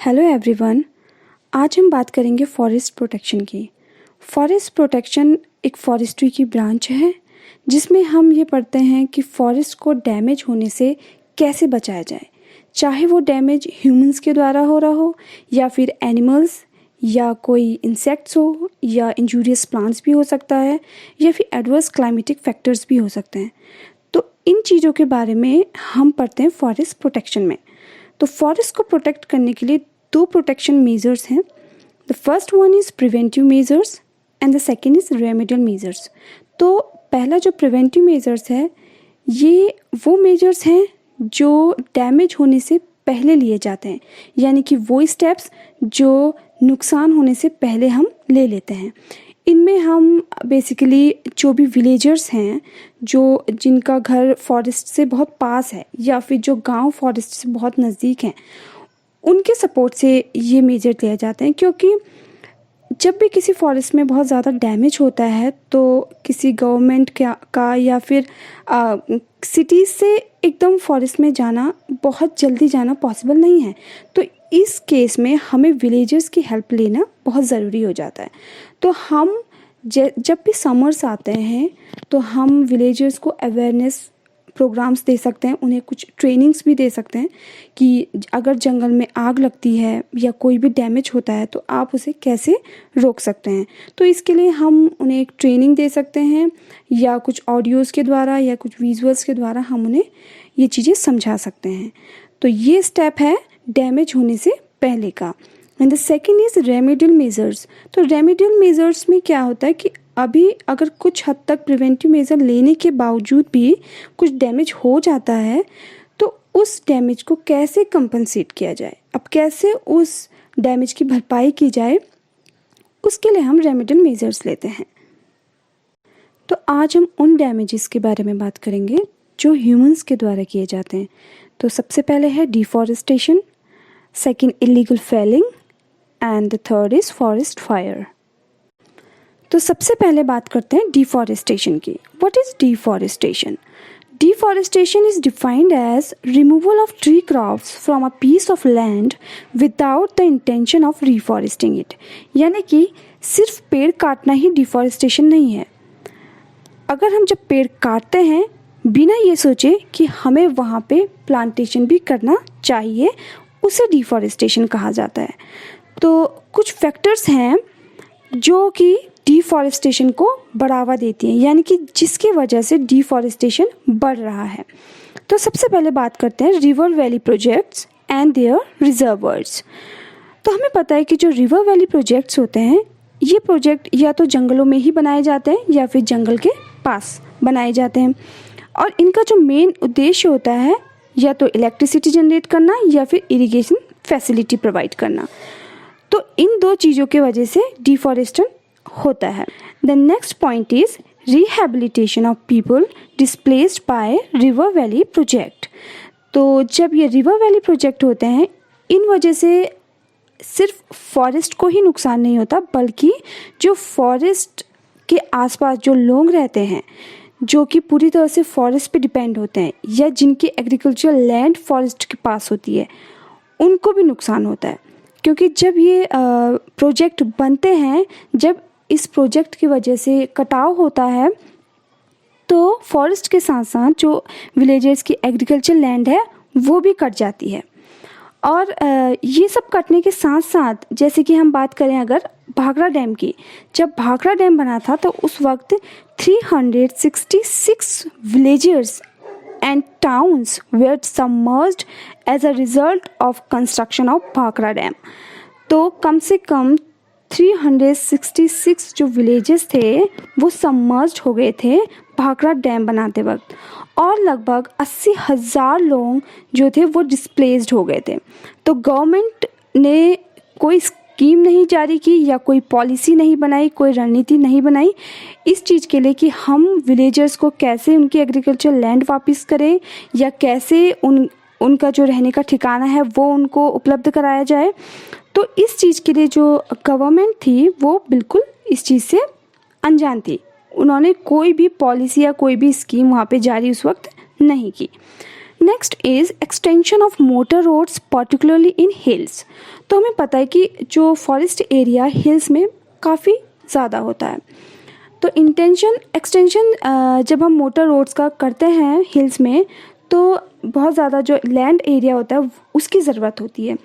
Hello everyone. आज हम बात करेंगे फॉरेस्ट प्रोटेक्शन की। फॉरेस्ट प्रोटेक्शन एक फॉरेस्ट्री की ब्रांच है जिसमें हम ये पढ़ते हैं कि फॉरेस्ट को डैमेज होने से कैसे बचाया जाए, चाहे वो डैमेज ह्यूमंस के द्वारा हो रहा हो या फिर एनिमल्स या कोई इंसेक्ट्स हो या इंजूरियस प्लांट्स भी हो सकता है या फिर एडवर्स क्लाइमेटिक फैक्टर्स भी हो सकते हैं। तो इन चीज़ों के बारे में हम पढ़ते हैं फॉरेस्ट प्रोटेक्शन में। तो फॉरेस्ट को प्रोटेक्ट करने के लिए दो प्रोटेक्शन मेजर्स हैं। The first one is preventive measures and the second is remedial measures. तो पहला जो प्रिवेंटिव मेजर्स है ये वो मेजर्स हैं जो डैमेज होने से पहले लिए जाते हैं, यानी कि वो स्टेप्स जो नुकसान होने से पहले हम ले लेते हैं। इनमें हम बेसिकली जो भी विलेजर्स हैं जो जिनका घर फॉरेस्ट से बहुत पास है या फिर जो गांव फॉरेस्ट से बहुत नज़दीक हैं, उनके सपोर्ट से ये मेजर लिए जाते हैं। क्योंकि जब भी किसी फॉरेस्ट में बहुत ज़्यादा डैमेज होता है तो किसी गवर्नमेंट का या फिर सिटीज़ से एकदम फॉरेस्ट में जाना, बहुत जल्दी जाना पॉसिबल नहीं है। तो इस केस में हमें विलेजर्स की हेल्प लेना बहुत ज़रूरी हो जाता है। तो हम जब भी समर्स आते हैं तो हम विलेजर्स को अवेयरनेस प्रोग्राम्स दे सकते हैं, उन्हें कुछ ट्रेनिंग्स भी दे सकते हैं कि अगर जंगल में आग लगती है या कोई भी डैमेज होता है तो आप उसे कैसे रोक सकते हैं। तो इसके लिए हम उन्हें एक ट्रेनिंग दे सकते हैं या कुछ ऑडियोज़ के द्वारा या कुछ विजुअल्स के द्वारा हम उन्हें ये चीज़ें समझा सकते हैं। तो ये स्टेप है डैमेज होने से पहले का। And the second is remedial measures. तो रेमेडियल मेजर्स में क्या होता है कि अभी अगर कुछ हद तक प्रिवेंटिव मेजर लेने के बावजूद भी कुछ डैमेज हो जाता है तो उस डैमेज को कैसे कंपनसेट किया जाए, अब कैसे उस डैमेज की भरपाई की जाए, उसके लिए हम रेमेडियल मेजर्स लेते हैं। तो आज हम उन डैमेजेस के बारे में बात करेंगे जो ह्यूमंस के द्वारा किए जाते हैं। तो सबसे पहले है deforestation, second illegal felling and the third is forest fire. तो सबसे पहले बात करते हैं डिफॉरेस्टेशन की। What is deforestation? Deforestation is defined as removal of tree crops from a piece of land without the intention of reforesting it। यानी कि सिर्फ पेड़ काटना ही डिफॉरेस्टेशन नहीं है। अगर हम जब पेड़ काटते हैं बिना ये सोचे कि हमें वहाँ पे प्लांटेशन भी करना चाहिए, उसे डिफॉरेस्टेशन कहा जाता है। तो कुछ फैक्टर्स हैं जो कि डिफॉरेस्टेशन को बढ़ावा देती हैं, यानी कि जिसकी वजह से डिफॉरेस्टेशन बढ़ रहा है। तो सबसे पहले बात करते हैं river valley projects and their reservoirs. तो हमें पता है कि जो रिवर वैली प्रोजेक्ट्स होते हैं ये प्रोजेक्ट या तो जंगलों में ही बनाए जाते हैं या फिर जंगल के पास बनाए जाते हैं, और इनका जो मेन उद्देश्य होता है या तो इलेक्ट्रिसिटी जनरेट करना या फिर इरिगेशन फैसिलिटी प्रोवाइड करना। तो इन दो चीज़ों की वजह से डिफॉरेस्टेशन होता है। The next point is rehabilitation of people displaced by river valley project. तो जब ये रिवर वैली प्रोजेक्ट होते हैं इन वजह से सिर्फ फॉरेस्ट को ही नुकसान नहीं होता, बल्कि जो फॉरेस्ट के आसपास जो लोग रहते हैं जो कि पूरी तरह से फॉरेस्ट पे डिपेंड होते हैं या जिनकी एग्रीकल्चर लैंड फॉरेस्ट के पास होती है, उनको भी नुकसान होता है। क्योंकि जब ये प्रोजेक्ट बनते हैं, जब इस प्रोजेक्ट की वजह से कटाव होता है तो फॉरेस्ट के साथ साथ जो विलेजेस की एग्रीकल्चर लैंड है वो भी कट जाती है। और ये सब कटने के साथ साथ जैसे कि हम बात करें अगर भाखड़ा डैम की, जब भाखड़ा डैम बना था तो उस वक्त 366 villagers and towns were submerged as a result of construction of Bhakra dam. तो कम से कम 366 जो विलेजेस थे वो सबमर्ज्ड हो गए थे भाखड़ा डैम बनाते वक्त, और लगभग 80,000 लोग जो थे वो डिस्प्लेस्ड हो गए थे। तो गवर्नमेंट ने कोई स्कीम नहीं जारी की या कोई पॉलिसी नहीं बनाई, कोई रणनीति नहीं बनाई इस चीज़ के लिए कि हम विलेजर्स को कैसे उनकी एग्रीकल्चर लैंड वापस करें या कैसे उनका जो रहने का ठिकाना है वो उनको उपलब्ध कराया जाए। तो इस चीज़ के लिए जो गवर्नमेंट थी वो बिल्कुल इस चीज़ से अनजान थी। उन्होंने कोई भी पॉलिसी या कोई भी स्कीम वहाँ पे जारी उस वक्त नहीं की। Next is extension of motor roads particularly in hills. तो हमें पता है कि जो फॉरेस्ट एरिया हिल्स में काफ़ी ज़्यादा होता है, तो एक्सटेंशन जब हम मोटर रोड्स का करते हैं हिल्स में, तो बहुत ज़्यादा जो लैंड एरिया होता है उसकी ज़रूरत होती है,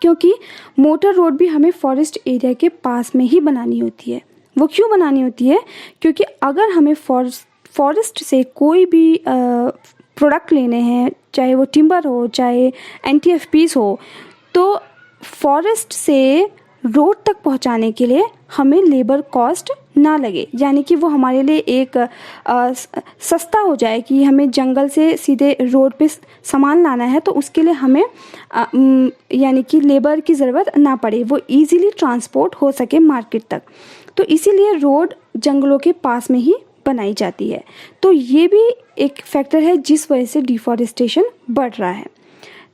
क्योंकि मोटर रोड भी हमें फॉरेस्ट एरिया के पास में ही बनानी होती है। वो क्यों बनानी होती है? क्योंकि अगर हमें फॉरेस्ट से कोई भी प्रोडक्ट लेने हैं, चाहे वो टिम्बर हो, चाहे एनटीएफपीस हो, तो फॉरेस्ट से रोड तक पहुंचाने के लिए हमें लेबर कॉस्ट ना लगे, यानी कि वो हमारे लिए एक सस्ता हो जाए कि हमें जंगल से सीधे रोड पे सामान लाना है, तो उसके लिए हमें यानी कि लेबर की ज़रूरत ना पड़े, वो इजीली ट्रांसपोर्ट हो सके मार्केट तक। तो इसीलिए रोड जंगलों के पास में ही बनाई जाती है। तो ये भी एक फैक्टर है जिस वजह से डिफॉरेस्टेशन बढ़ रहा है।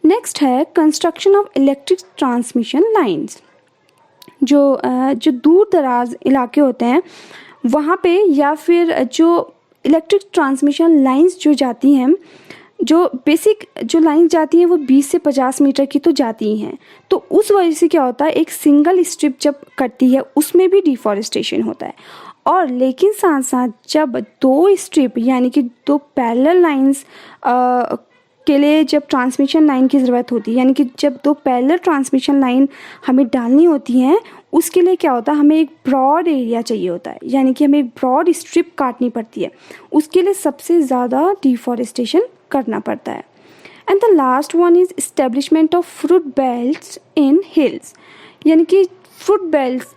नेक्स्ट है construction of electric transmission lines. जो दूर दराज इलाके होते हैं वहाँ पे, या फिर जो इलेक्ट्रिक ट्रांसमिशन लाइंस जो जाती हैं, जो बेसिक जो लाइन जाती हैं वो 20 से 50 मीटर की तो जाती ही हैं। तो उस वजह से क्या होता है, एक सिंगल स्ट्रिप जब कटती है उसमें भी डिफॉरेस्टेशन होता है। और लेकिन साथ साथ जब दो स्ट्रिप यानी कि दो पैरेलल लाइंस के लिए जब ट्रांसमिशन लाइन की ज़रूरत होती है, यानी कि जब दो पैरेलल ट्रांसमिशन लाइन हमें डालनी होती हैं, उसके लिए क्या होता है, हमें एक ब्रॉड एरिया चाहिए होता है, यानी कि हमें एक ब्रॉड स्ट्रिप काटनी पड़ती है। उसके लिए सबसे ज़्यादा डिफॉरेस्टेशन करना पड़ता है। And the last one is establishment of fruit belts in hills. यानी कि फ्रूट बेल्ट्स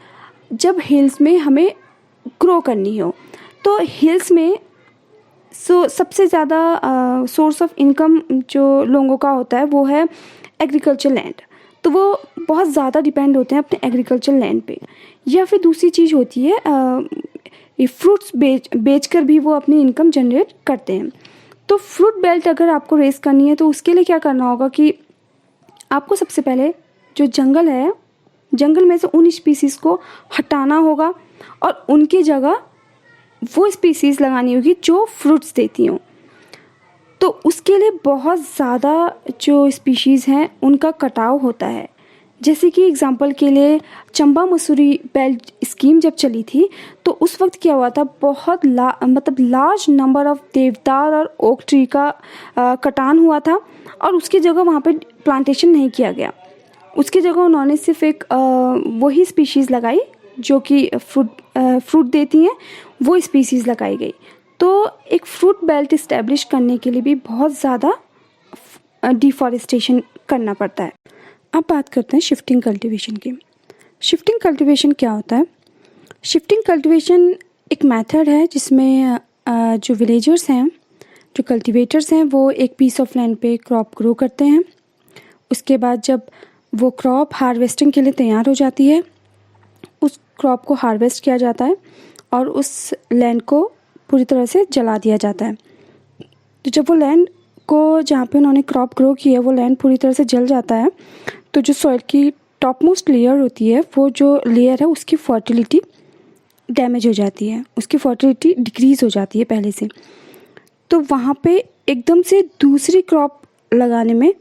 जब हिल्स में हमें ग्रो करनी हो, तो हिल्स में सबसे ज़्यादा सोर्स ऑफ इनकम जो लोगों का होता है वो है एग्रीकल्चर लैंड। तो वो बहुत ज़्यादा डिपेंड होते हैं अपने एग्रीकल्चर लैंड पे। या फिर दूसरी चीज़ होती है ये फ्रूट्स बेच कर भी वो अपनी इनकम जनरेट करते हैं। तो फ्रूट बेल्ट अगर आपको रेस करनी है तो उसके लिए क्या करना होगा कि आपको सबसे पहले जो जंगल है, जंगल में से उन स्पीसीज़ को हटाना होगा और उनकी जगह वो स्पीसीज़ लगानी होगी जो फ्रूट्स देती हों। तो उसके लिए बहुत ज़्यादा जो स्पीशीज़ हैं उनका कटाव होता है। जैसे कि एग्जांपल के लिए चंबा मसूरी बेल्ट स्कीम जब चली थी, तो उस वक्त क्या हुआ था, बहुत लार्ज नंबर ऑफ देवदार और ओक ट्री का कटान हुआ था और उसकी जगह वहाँ पे प्लांटेशन नहीं किया गया। उसकी जगह उन्होंने सिर्फ एक वही स्पीशीज़ लगाई जो कि फ्रूट देती हैं, वो स्पीसीज़ लगाई गई। तो एक फ्रूट बेल्ट इस्टेब्लिश करने के लिए भी बहुत ज़्यादा डिफॉरेस्टेशन करना पड़ता है। अब बात करते हैं शिफ्टिंग कल्टीवेशन की। शिफ्टिंग कल्टीवेशन क्या होता है? शिफ्टिंग कल्टीवेशन एक मेथड है जिसमें जो विलेजर्स हैं, जो कल्टीवेटर्स हैं, वो एक पीस ऑफ लैंड पे क्रॉप ग्रो करते हैं। उसके बाद जब वो क्रॉप हार्वेस्टिंग के लिए तैयार हो जाती है, उस क्रॉप को हार्वेस्ट किया जाता है और उस लैंड को पूरी तरह से जला दिया जाता है। तो जब वो लैंड को जहाँ पे उन्होंने क्रॉप ग्रो की है वो लैंड पूरी तरह से जल जाता है, तो जो सॉइल की टॉप मोस्ट लेयर होती है, वो जो लेयर है उसकी फर्टिलिटी डैमेज हो जाती है, उसकी फर्टिलिटी डिक्रीज़ हो जाती है पहले से। तो वहाँ पे एकदम से दूसरी क्रॉप लगाने में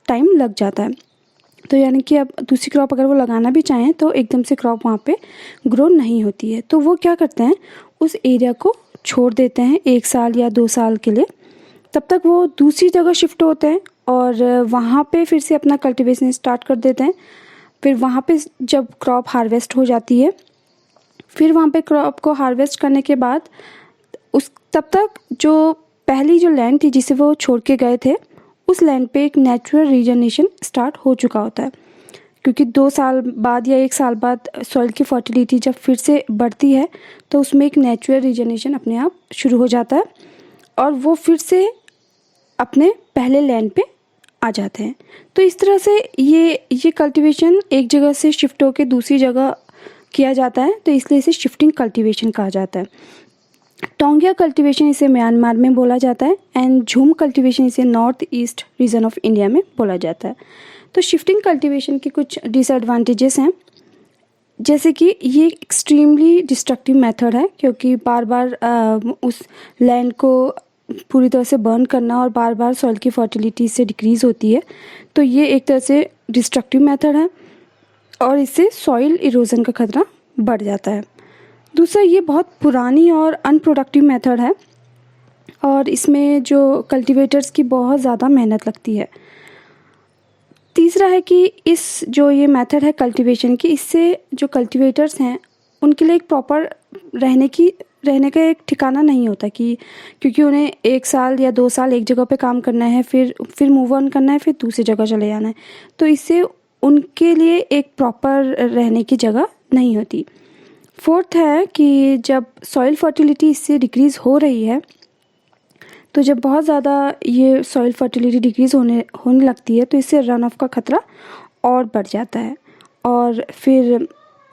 टाइम लग जाता है। तो यानी कि अब दूसरी क्रॉप अगर वो लगाना भी चाहें तो एकदम से क्रॉप वहाँ पे ग्रो नहीं होती है। तो वो क्या करते हैं, उस एरिया को छोड़ देते हैं 1 साल या 2 साल के लिए। तब तक वो दूसरी जगह शिफ्ट होते हैं और वहाँ पे फिर से अपना कल्टीवेशन स्टार्ट कर देते हैं। फिर वहाँ पे जब क्रॉप हार्वेस्ट हो जाती है, फिर वहाँ पे क्रॉप को हार्वेस्ट करने के बाद तब तक जो पहली जो लैंड थी जिसे वो छोड़ के गए थे, उस लैंड पे एक नेचुरल रीजनरेशन स्टार्ट हो चुका होता है। क्योंकि 2 साल बाद या 1 साल बाद सॉइल की फर्टिलिटी जब फिर से बढ़ती है तो उसमें एक नेचुरल रीजनरेशन अपने आप शुरू हो जाता है और वो फिर से अपने पहले लैंड पे आ जाते हैं। तो इस तरह से ये कल्टीवेशन एक जगह से शिफ्ट होकर दूसरी जगह किया जाता है, तो इसलिए इसे शिफ्टिंग कल्टीवेशन कहा जाता है। टोंगिया कल्टीवेशन इसे म्यांमार में बोला जाता है एंड झूम कल्टीवेशन इसे north east region of India में बोला जाता है। तो शिफ्टिंग कल्टीवेशन के कुछ डिसएडवांटेजेस हैं, जैसे कि ये एक्सट्रीमली डिस्ट्रक्टिव मेथड है, क्योंकि बार बार उस लैंड को पूरी तरह से बर्न करना और बार बार सॉइल की फर्टिलिटी इससे डिक्रीज़ होती है। तो ये एक तरह से डिस्ट्रक्टिव मेथड है और इससे सॉइल इरोजन का खतरा बढ़ जाता है। दूसरा, ये बहुत पुरानी और अनप्रोडक्टिव मेथड है और इसमें जो कल्टीवेटर्स की बहुत ज़्यादा मेहनत लगती है। तीसरा है कि इस जो ये मेथड है कल्टीवेशन की, इससे जो कल्टीवेटर्स हैं उनके लिए एक प्रॉपर रहने का एक ठिकाना नहीं होता, कि क्योंकि उन्हें 1 साल या 2 साल एक जगह पे काम करना है, फिर मूव ऑन करना है, फिर दूसरी जगह चले जाना है, तो इससे उनके लिए एक प्रॉपर रहने की जगह नहीं होती। फोर्थ है कि जब सॉइल फर्टिलिटी इससे डिक्रीज़ हो रही है, तो जब बहुत ज़्यादा ये सॉइल फर्टिलिटी डिक्रीज़ होने लगती है तो इससे रन ऑफ का खतरा और बढ़ जाता है। और फिर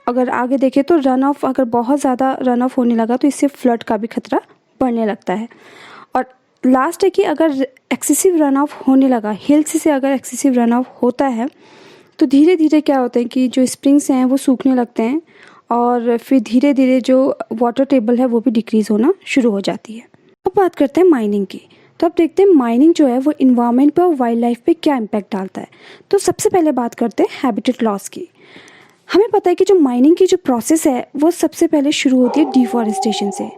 अगर आगे देखें तो अगर बहुत ज़्यादा रन ऑफ होने लगा तो इससे फ्लड का भी खतरा बढ़ने लगता है। और लास्ट है कि अगर एक्सेसिव रन ऑफ होने लगा, हिल्स से अगर एक्सेसिव रन ऑफ होता है तो धीरे धीरे क्या होता है कि जो स्प्रिंग्स हैं वो सूखने लगते हैं और फिर धीरे धीरे जो वाटर टेबल है वो भी डिक्रीज़ होना शुरू हो जाती है। अब बात करते हैं माइनिंग की। तो अब देखते हैं माइनिंग जो है वो इन्वायरमेंट पे और वाइल्ड लाइफ पे क्या इम्पैक्ट डालता है। तो सबसे पहले बात करते हैं हैबिटेट लॉस की। हमें पता है कि जो माइनिंग की जो प्रोसेस है वो सबसे पहले शुरू होती है डिफॉरेस्टेशन से।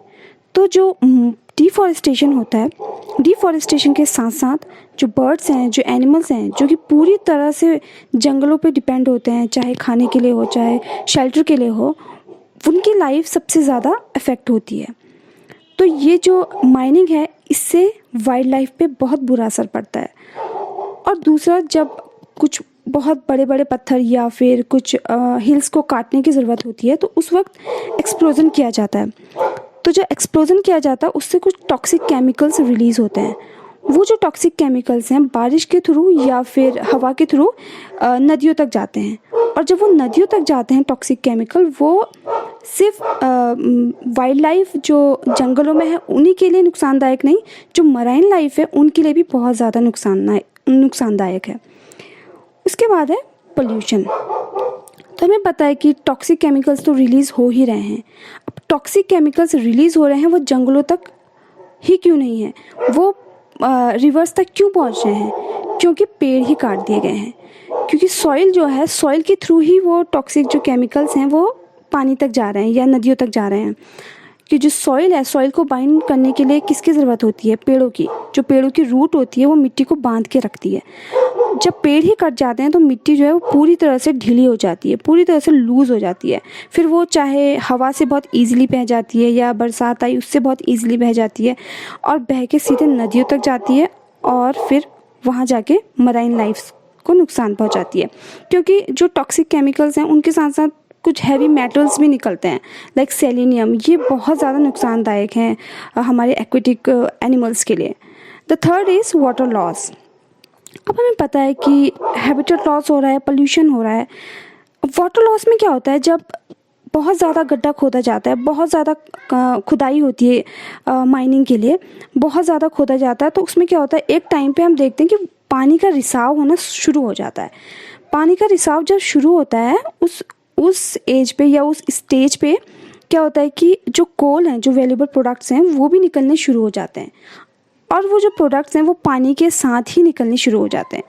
तो जो डिफॉरेस्टेशन होता है, डिफॉरेस्टेशन के साथ साथ जो बर्ड्स हैं, जो एनिमल्स हैं, जो कि पूरी तरह से जंगलों पे डिपेंड होते हैं, चाहे खाने के लिए हो चाहे शेल्टर के लिए हो, उनकी लाइफ सबसे ज़्यादा अफेक्ट होती है। तो ये जो माइनिंग है इससे वाइल्ड लाइफ पे बहुत बुरा असर पड़ता है। और दूसरा, जब कुछ बहुत बड़े बड़े पत्थर या फिर कुछ हिल्स को काटने की ज़रूरत होती है तो उस वक्त एक्सप्लोजन किया जाता है। तो जो एक्सप्लोजन किया जाता है उससे कुछ टॉक्सिक केमिकल्स रिलीज़ होते हैं। वो जो टॉक्सिक केमिकल्स हैं बारिश के थ्रू या फिर हवा के थ्रू नदियों तक जाते हैं, और जब वो नदियों तक जाते हैं टॉक्सिक केमिकल, वो सिर्फ वाइल्ड लाइफ जो जंगलों में है उन्हीं के लिए नुकसानदायक नहीं, जो मराइन लाइफ है उनके लिए भी बहुत ज़्यादा नुकसानदायक है। उसके बाद है पोल्यूशन। तो हमें पता है कि टॉक्सिक केमिकल्स तो रिलीज़ हो ही रहे हैं। अब टॉक्सिक केमिकल्स रिलीज़ हो रहे हैं, वो जंगलों तक ही क्यों नहीं है, वो रिवर्स तक क्यों पहुंच रहे हैं? क्योंकि पेड़ ही काट दिए गए हैं। क्योंकि सॉइल जो है, सॉइल के थ्रू ही वो टॉक्सिक जो केमिकल्स हैं वो पानी तक जा रहे हैं या नदियों तक जा रहे हैं। कि जो सॉइल है, सॉइल को बाइंड करने के लिए किसकी ज़रूरत होती है? पेड़ों की। जो पेड़ों की रूट होती है वो मिट्टी को बांध के रखती है। जब पेड़ ही कट जाते हैं तो मिट्टी जो है वो पूरी तरह से ढीली हो जाती है, पूरी तरह से लूज़ हो जाती है। फिर वो चाहे हवा से बहुत ईजिली बह जाती है या बरसात आई उससे बहुत ईजिली बह जाती है और बह के सीधे नदियों तक जाती है और फिर वहाँ जाके मराइन लाइफ को नुकसान पहुँचाती है। क्योंकि जो टॉक्सिक केमिकल्स हैं उनके साथ साथ कुछ हैवी मेटल्स भी निकलते हैं, लाइक सेलेनियम। ये बहुत ज़्यादा नुकसानदायक हैं हमारे एक्वेटिक एनिमल्स के लिए। The third is water loss. अब हमें पता है कि हैबिटेट लॉस हो रहा है, पोल्यूशन हो रहा है। वाटर लॉस में क्या होता है, जब बहुत ज़्यादा गड्ढा खोदा जाता है, बहुत ज़्यादा खुदाई होती है माइनिंग के लिए, बहुत ज़्यादा खोदा जाता है, तो उसमें क्या होता है, एक टाइम पे हम देखते हैं कि पानी का रिसाव होना शुरू हो जाता है। पानी का रिसाव जब शुरू होता है उस एज पे या उस स्टेज पे क्या होता है कि जो कोल हैं, जो वैल्यूएबल प्रोडक्ट्स हैं, वो भी निकलने शुरू हो जाते हैं और वो जो प्रोडक्ट्स हैं वो पानी के साथ ही निकलने शुरू हो जाते हैं।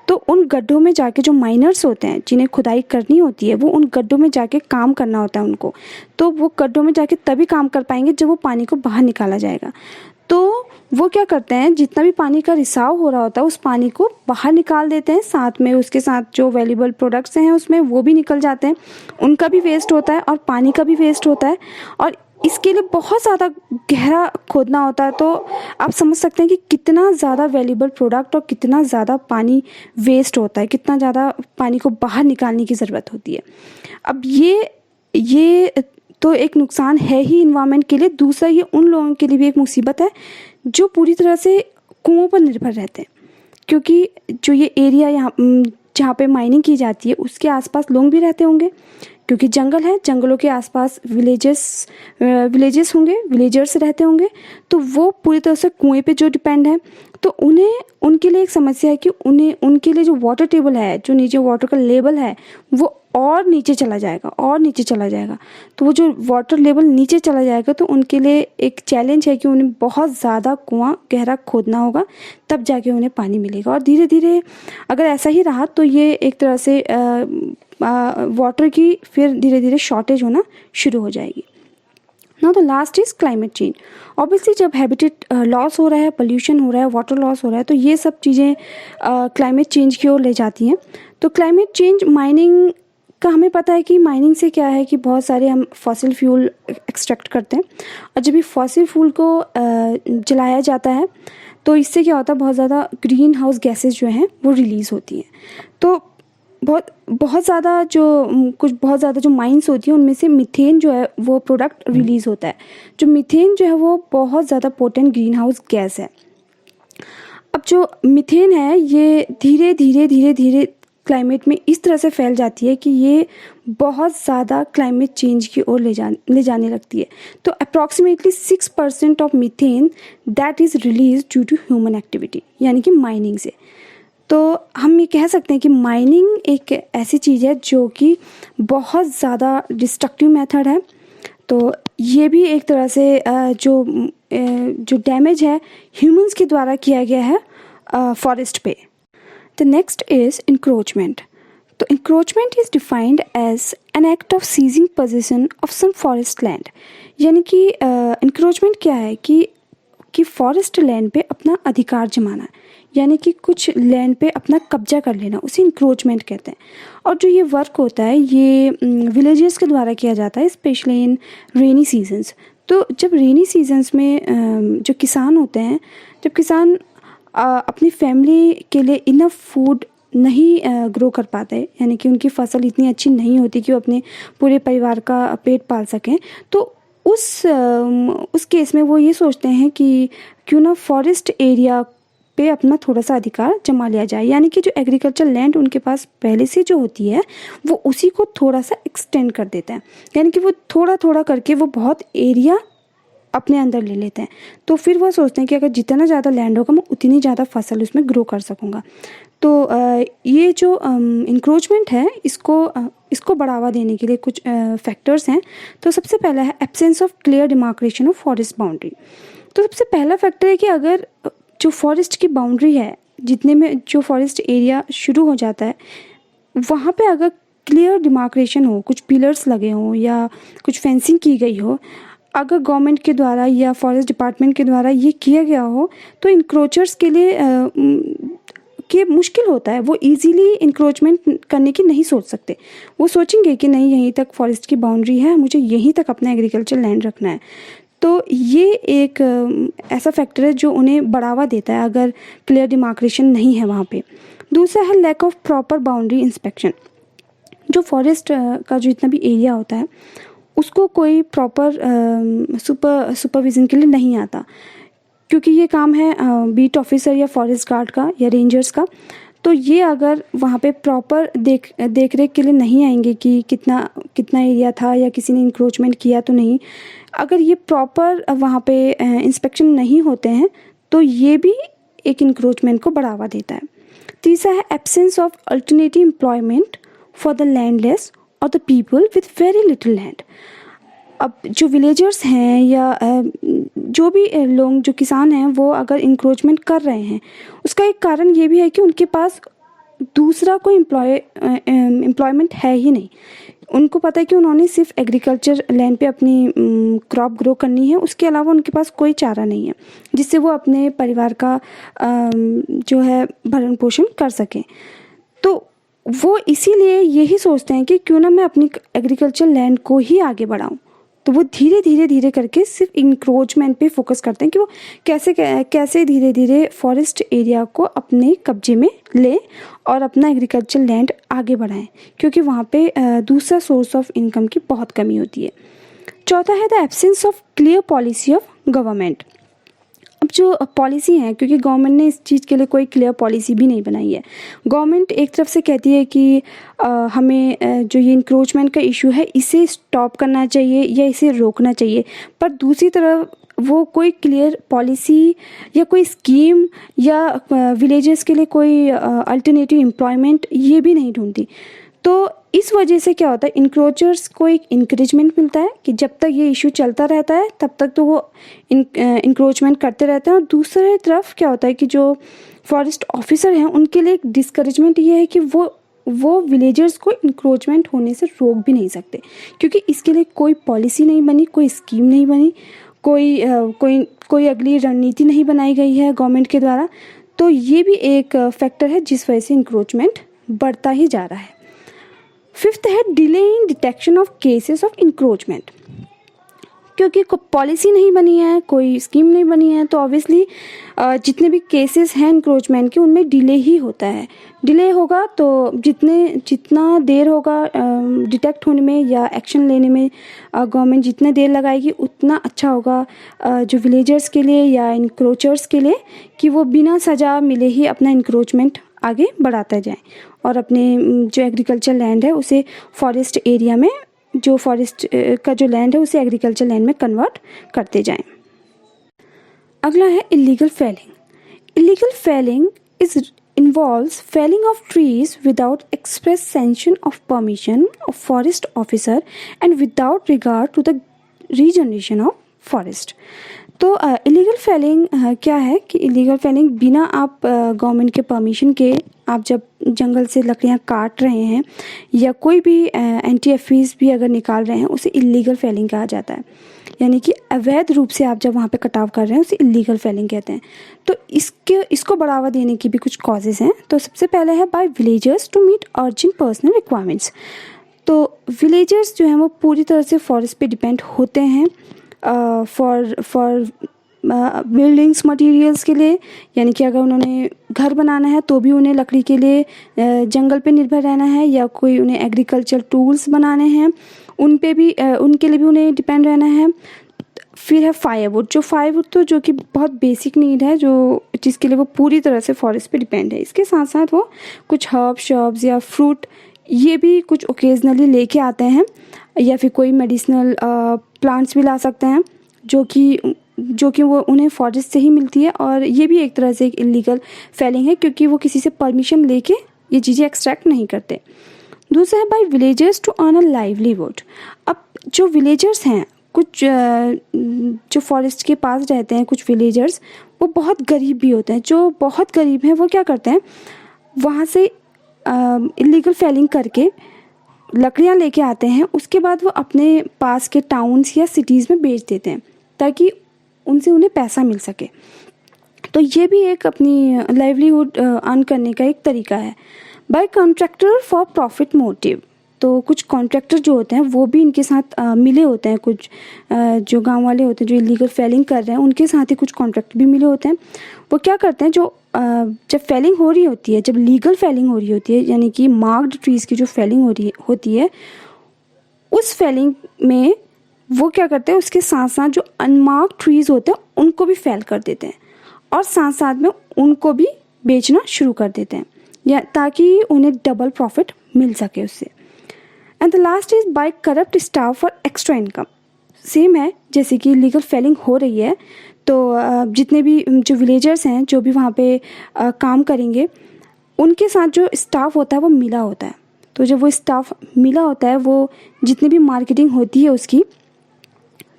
तो उन गड्ढों में जाके जो माइनर्स होते हैं, जिन्हें खुदाई करनी होती है, वो उन गड्ढों में जाके काम करना होता है उनको। तो वो गड्ढों में जाके तभी काम कर पाएंगे जब वो पानी को बाहर निकाला जाएगा। तो वो क्या करते हैं, जितना भी पानी का रिसाव हो रहा होता है उस पानी को बाहर निकाल देते हैं, साथ में उसके साथ जो वैल्यूएबल प्रोडक्ट्स हैं उसमें वो भी निकल जाते हैं, उनका भी वेस्ट होता है और पानी का भी वेस्ट होता है। और इसके लिए बहुत ज़्यादा गहरा खोदना होता है। तो आप समझ सकते हैं कि कितना ज़्यादा वैल्यूएबल प्रोडक्ट और कितना ज़्यादा पानी वेस्ट होता है, कितना ज़्यादा पानी को बाहर निकालने की ज़रूरत होती है। अब ये तो एक नुकसान है ही इन्वायरमेंट के लिए। दूसरा, ये उन लोगों के लिए भी एक मुसीबत है जो पूरी तरह से कुओं पर निर्भर रहते हैं, क्योंकि जो ये एरिया यहाँ जहाँ पे माइनिंग की जाती है उसके आसपास लोग भी रहते होंगे। क्योंकि जंगल है, जंगलों के आसपास विलेजेस होंगे, विलेजर्स रहते होंगे, तो वो पूरी तरह से कुएं पे जो डिपेंड है, तो उनके लिए एक समस्या है कि उनके लिए जो वाटर टेबल है, जो नीचे वाटर का लेवल है, वो और नीचे चला जाएगा, और नीचे चला जाएगा। तो वो जो वाटर लेवल नीचे चला जाएगा तो उनके लिए एक चैलेंज है कि उन्हें बहुत ज़्यादा कुआं गहरा खोदना होगा, तब जाके उन्हें पानी मिलेगा। और धीरे धीरे अगर ऐसा ही रहा तो ये एक तरह से वाटर की फिर धीरे धीरे शॉर्टेज होना शुरू हो जाएगी। Now the last is climate change. Obviously जब हैबिटेट लॉस हो रहा है, पोल्यूशन हो रहा है, वाटर लॉस हो रहा है, तो ये सब चीज़ें क्लाइमेट चेंज की ओर ले जाती हैं। तो क्लाइमेट चेंज, माइनिंग का हमें पता है कि माइनिंग से क्या है कि बहुत सारे हम फॉसिल फ्यूल एक्सट्रैक्ट करते हैं, और जब ये फॉसिल फ्यूल को जलाया जाता है तो इससे क्या होता है, बहुत ज़्यादा ग्रीन हाउस गैसेज जो हैं वो रिलीज़ होती हैं। तो बहुत ज़्यादा जो माइंस होती हैं उनमें से मीथेन जो है वो प्रोडक्ट रिलीज़ होता है। जो मीथेन जो है वो बहुत ज़्यादा पोटेंट ग्रीन हाउस गैस है। अब जो मीथेन है ये धीरे धीरे क्लाइमेट में इस तरह से फैल जाती है कि ये बहुत ज़्यादा क्लाइमेट चेंज की ओर ले जाने लगती है। तो approximately 6% of methane that is release due to human activity, यानी कि माइनिंग से। तो हम ये कह सकते हैं कि माइनिंग एक ऐसी चीज़ है जो कि बहुत ज़्यादा डिस्ट्रक्टिव मेथड है। तो ये भी एक तरह से जो डैमेज है ह्यूमंस के द्वारा किया गया है फॉरेस्ट पे। The next is encroachment. तो encroachment is defined as an act of seizing position of some forest land, यानी कि इंक्रोचमेंट क्या है कि फॉरेस्ट लैंड पे अपना अधिकार जमाना, यानी कि कुछ लैंड पे अपना कब्जा कर लेना, उसे इंक्रोचमेंट कहते हैं। और जो ये वर्क होता है ये विलेजर्स के द्वारा किया जाता है, स्पेशली इन रेनी सीजन्स। तो जब रेनी सीजन्स में जो किसान होते हैं, जब किसान अपनी फैमिली के लिए इनफ फूड नहीं ग्रो कर पाते, यानी कि उनकी फसल इतनी अच्छी नहीं होती कि वो अपने पूरे परिवार का पेट पाल सकें, तो उस केस में वो ये सोचते हैं कि क्यों ना फॉरेस्ट एरिया पे अपना थोड़ा सा अधिकार जमा लिया जाए, यानी कि जो एग्रीकल्चर लैंड उनके पास पहले से जो होती है वो उसी को थोड़ा सा एक्सटेंड कर देते हैं, यानी कि वो थोड़ा थोड़ा करके वो बहुत एरिया अपने अंदर ले लेते हैं। तो फिर वो सोचते हैं कि अगर जितना ज़्यादा लैंड होगा मैं उतनी ज़्यादा फसल उसमें ग्रो कर सकूँगा। तो ये जो इंक्रोचमेंट है इसको बढ़ावा देने के लिए कुछ फैक्टर्स हैं। तो सबसे पहला है absence of clear demarcation of forest boundary. तो सबसे पहला फैक्टर है कि अगर जो फॉरेस्ट की बाउंड्री है, जितने में जो फॉरेस्ट एरिया शुरू हो जाता है, वहाँ पे अगर क्लियर डिमार्केशन हो, कुछ पिलर्स लगे हों या कुछ फेंसिंग की गई हो, अगर गवर्नमेंट के द्वारा या फॉरेस्ट डिपार्टमेंट के द्वारा ये किया गया हो, तो इंक्रोचर्स के लिए कि मुश्किल होता है, वो इजीली इंक्रोचमेंट करने की नहीं सोच सकते। वो सोचेंगे कि नहीं, यहीं तक फॉरेस्ट की बाउंड्री है, मुझे यहीं तक अपना एग्रीकल्चर लैंड रखना है। तो ये एक ऐसा फैक्टर है जो उन्हें बढ़ावा देता है अगर क्लियर डिमार्केशन नहीं है वहाँ पे। दूसरा है lack of proper boundary inspection. जो फॉरेस्ट का जो इतना भी एरिया होता है उसको कोई प्रॉपर सुपरविज़न के लिए नहीं आता, क्योंकि ये काम है बीट ऑफिसर या फॉरेस्ट गार्ड का या रेंजर्स का। तो ये अगर वहाँ पे प्रॉपर देख रेख के लिए नहीं आएंगे कि कितना एरिया था या किसी ने इंक्रोचमेंट किया तो नहीं, अगर ये प्रॉपर वहाँ पे इंस्पेक्शन नहीं होते हैं तो ये भी एक इंक्रोचमेंट को बढ़ावा देता है। तीसरा है absence of alternative employment for the landless और the people with very little land. अब जो विलेजर्स हैं या जो भी लोग, जो किसान हैं, वो अगर इंक्रोचमेंट कर रहे हैं, उसका एक कारण ये भी है कि उनके पास दूसरा कोई एम्प्लॉयमेंट है ही नहीं। उनको पता है कि उन्होंने सिर्फ एग्रीकल्चर लैंड पे अपनी क्रॉप ग्रो करनी है, उसके अलावा उनके पास कोई चारा नहीं है जिससे वो अपने परिवार का जो है भरण पोषण कर सकें। तो वो इसीलिए यही सोचते हैं कि क्यों ना मैं अपनी एग्रीकल्चर लैंड को ही आगे बढ़ाऊं। तो वो धीरे करके सिर्फ इंक्रोचमेंट पे फोकस करते हैं कि वो कैसे धीरे धीरे फॉरेस्ट एरिया को अपने कब्जे में ले और अपना एग्रीकल्चर लैंड आगे बढ़ाएं, क्योंकि वहाँ पे दूसरा सोर्स ऑफ इनकम की बहुत कमी होती है। चौथा है the absence of clear policy of government. अब जो पॉलिसी है, क्योंकि गवर्नमेंट ने इस चीज़ के लिए कोई क्लियर पॉलिसी भी नहीं बनाई है। गवर्नमेंट एक तरफ से कहती है कि हमें जो ये इंक्रोचमेंट का इशू है इसे स्टॉप करना चाहिए या इसे रोकना चाहिए, पर दूसरी तरफ वो कोई क्लियर पॉलिसी या कोई स्कीम या विलेजेस के लिए कोई अल्टरनेटिव एम्प्लॉयमेंट ये भी नहीं ढूंढती। तो इस वजह से क्या होता है, इंक्रोचर्स को एक इंकरेजमेंट मिलता है कि जब तक ये इशू चलता रहता है तब तक तो वो इंक्रोचमेंट करते रहते हैं। और दूसरी तरफ क्या होता है कि जो फॉरेस्ट ऑफिसर हैं उनके लिए एक डिस्करेजमेंट ये है कि वो विलेजर्स को इंक्रोचमेंट होने से रोक भी नहीं सकते, क्योंकि इसके लिए कोई पॉलिसी नहीं बनी, कोई स्कीम नहीं बनी, कोई अगली रणनीति नहीं बनाई गई है गवर्नमेंट के द्वारा। तो ये भी एक फैक्टर है जिस वजह से इंक्रोचमेंट बढ़ता ही जा रहा है। फिफ्थ है delay in detection of cases of encroachment. क्योंकि कोई पॉलिसी नहीं बनी है, कोई स्कीम नहीं बनी है, तो ऑब्वियसली जितने भी केसेस हैं इंक्रोचमेंट के उनमें डिले ही होता है। डिले होगा तो जितना देर होगा डिटेक्ट होने में या एक्शन लेने में गवर्नमेंट जितने देर लगाएगी उतना अच्छा होगा जो विलेजर्स के लिए या इंक्रोचर्स के लिए, कि वो बिना सज़ा मिले ही अपना इंक्रोचमेंट आगे बढ़ाते जाएं और अपने जो एग्रीकल्चर लैंड है उसे फॉरेस्ट एरिया में, जो फॉरेस्ट का जो लैंड है उसे एग्रीकल्चर लैंड में कन्वर्ट करते जाएं। अगला है illegal felling. Illegal felling involves felling of trees without express sanction of permission of forest officer and without regard to the regeneration of forest। तो इलीगल फेलिंग क्या है कि इलीगल फेलिंग बिना आप गवर्नमेंट के परमिशन के आप जब जंगल से लकड़ियां काट रहे हैं या कोई भी एंटी-एफीज भी अगर निकाल रहे हैं उसे इलीगल फेलिंग कहा जाता है। यानी कि अवैध रूप से आप जब वहाँ पे कटाव कर रहे हैं उसे इलीगल फेलिंग कहते हैं। तो इसको बढ़ावा देने की भी कुछ कॉजेज़ हैं। तो सबसे पहले है by villagers to meet urgent personal requirements. तो विलेजर्स जो हैं वो पूरी तरह से फॉरेस्ट पे डिपेंड होते हैं फॉर बिल्डिंग्स मटेरियल्स के लिए। यानी कि अगर उन्होंने घर बनाना है तो भी उन्हें लकड़ी के लिए जंगल पे निर्भर रहना है, या कोई उन्हें एग्रीकल्चर टूल्स बनाने हैं उनके लिए भी उन्हें डिपेंड रहना है। फिर है फायरवुड। तो जो कि बहुत बेसिक नीड है, जो जिसके लिए वो पूरी तरह से फॉरेस्ट पे डिपेंड है। इसके साथ साथ वो कुछ हर्ब शर्ब्स या फ्रूट ये भी कुछ ओकेजनली लेके आते हैं, या फिर कोई मेडिसिनल प्लांट्स भी ला सकते हैं जो कि वो उन्हें फॉरेस्ट से ही मिलती है। और ये भी एक तरह से एक इलीगल फेलिंग है, क्योंकि वो किसी से परमिशन लेके ये चीज़ें एक्सट्रैक्ट नहीं करते। दूसरा है by villagers to earn a livelihood. अब जो विलेजर्स हैं, कुछ जो फॉरेस्ट के पास रहते हैं कुछ विलेजर्स, वो बहुत गरीब भी होते हैं। जो बहुत गरीब हैं वो क्या करते हैं, वहाँ से इलीगल फेलिंग करके लकड़ियाँ लेके आते हैं, उसके बाद वो अपने पास के टाउन्स या सिटीज़ में बेच देते हैं ताकि उनसे उन्हें पैसा मिल सके। तो ये भी एक अपनी लाइवलीहुड अर्न करने का एक तरीका है। By contractor for profit motive. तो कुछ कॉन्ट्रैक्टर जो होते हैं वो भी इनके साथ मिले होते हैं। कुछ जो गांव वाले होते हैं जो इलीगल फेलिंग कर रहे हैं उनके साथ ही कुछ कॉन्ट्रैक्ट भी मिले होते हैं। वो क्या करते हैं, जो जब फेलिंग हो रही होती है, जब लीगल फेलिंग हो रही होती है, यानी कि मार्क्ड ट्रीज़ की जो फेलिंग होती है, उस फेलिंग में वो क्या करते हैं, उसके साथ साथ जो अनमार्क्ड ट्रीज़ होते हैं उनको भी फेल कर देते हैं और साथ साथ में उनको भी बेचना शुरू कर देते हैं, या ताकि उन्हें डबल प्रॉफिट मिल सके उससे। And the last is by corrupt staff for extra income. Same है, जैसे कि लीगल फेलिंग हो रही है तो जितने भी जो विलेजर्स हैं जो भी वहाँ पे काम करेंगे उनके साथ जो स्टाफ होता है वो मिला होता है। तो जब वो स्टाफ मिला होता है, वो जितनी भी मार्केटिंग होती है उसकी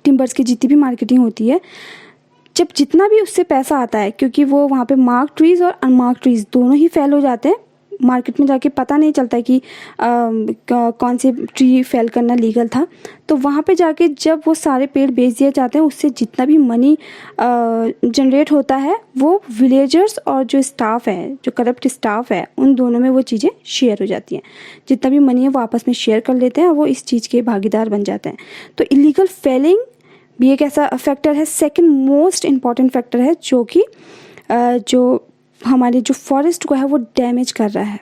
टिम्बर्स की जितनी भी मार्केटिंग होती है, जब जितना भी उससे पैसा आता है, क्योंकि वो वहाँ पे मार्क ट्रीज़ और अनमार्क ट्रीज़ दोनों ही फेल हो जाते हैं, मार्केट में जाके पता नहीं चलता कि कौन से ट्री फेल करना लीगल था। तो वहाँ पे जाके जब वो सारे पेड़ बेच दिए जाते हैं, उससे जितना भी मनी जनरेट होता है वो विलेजर्स और जो स्टाफ है, जो करप्ट स्टाफ है, उन दोनों में वो चीज़ें शेयर हो जाती हैं। जितना भी मनी है वो आपस में शेयर कर लेते हैं और वो इस चीज़ के भागीदार बन जाते हैं। तो इलीगल फेलिंग भी एक ऐसा फैक्टर है, सेकंड मोस्ट इम्पॉर्टेंट फैक्टर है, जो कि जो हमारे जो फॉरेस्ट को है वो डैमेज कर रहा है।